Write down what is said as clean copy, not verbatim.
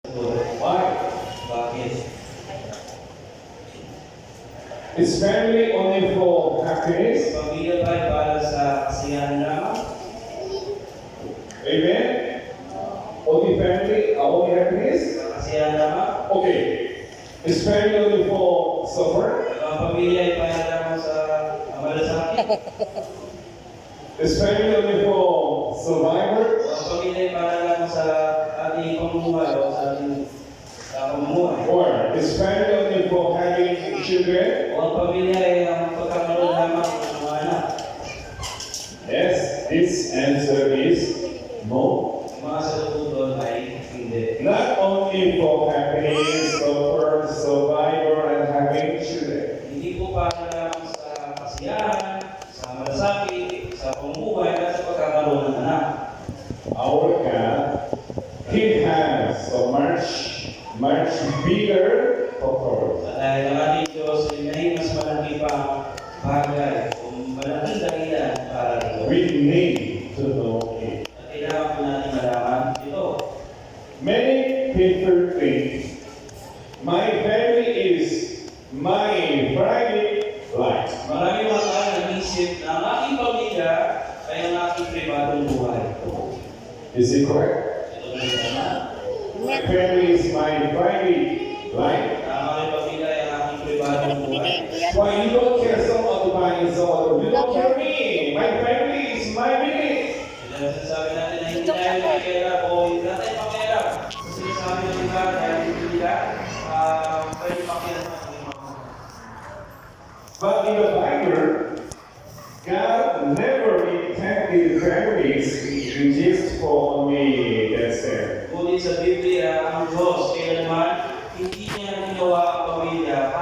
Why? Bakit? Is family only for happiness? Pamilya ba ay para sa kasiyahan lamang? Amen? Only family, only happiness? Sa kasiyahan lamang? Okay. Is family only for suffer? Ang pamilya ay para lamang sa malasakit? Is family only for survivor? Ang pamilya ay para lamang sa ating pamumuhay o sa ating pamumuhay? Or is family only for having children? O ang pamilya ay ang pagkakaroon lamang ng mga anak? Yes, this answer is no. Ang mga sagot doon ay hindi. Not only for happiness, suffer, survivor, and having children. Hindi po para lamang sa kasiyahan, sa malasakit, sa pamumuhay at sa pagkakaroon ng anak. Our God, He has so much bigger purpose. At dahil ang ating Diyos ay may mas malaki pang bagay o malaking dahilan para rito. We need to know it. At kailangan po natin malaman ito. Many people think my family is my private life. Marami mga tao nag-isip na ang aking pamilya ay ang aking pribadong buhay. Is it correct? Ito na ito na. My family is my private life. Ang aking pamilya ay ang aking pribadong buhay. Why you don't care so much about yourself? You don't care me. My family is my business. Kaya sinasabi natin na hindi tayo makikirap o hindi natin makikirap. Kasi sinasabi ng iba dahil hindi nila pwede makikirap ng mga. But in the Bible, God never intended families just for me. That's it. Ngunit sa Biblia, ang Diyos kailanman hindi niya ginawa ang pamilya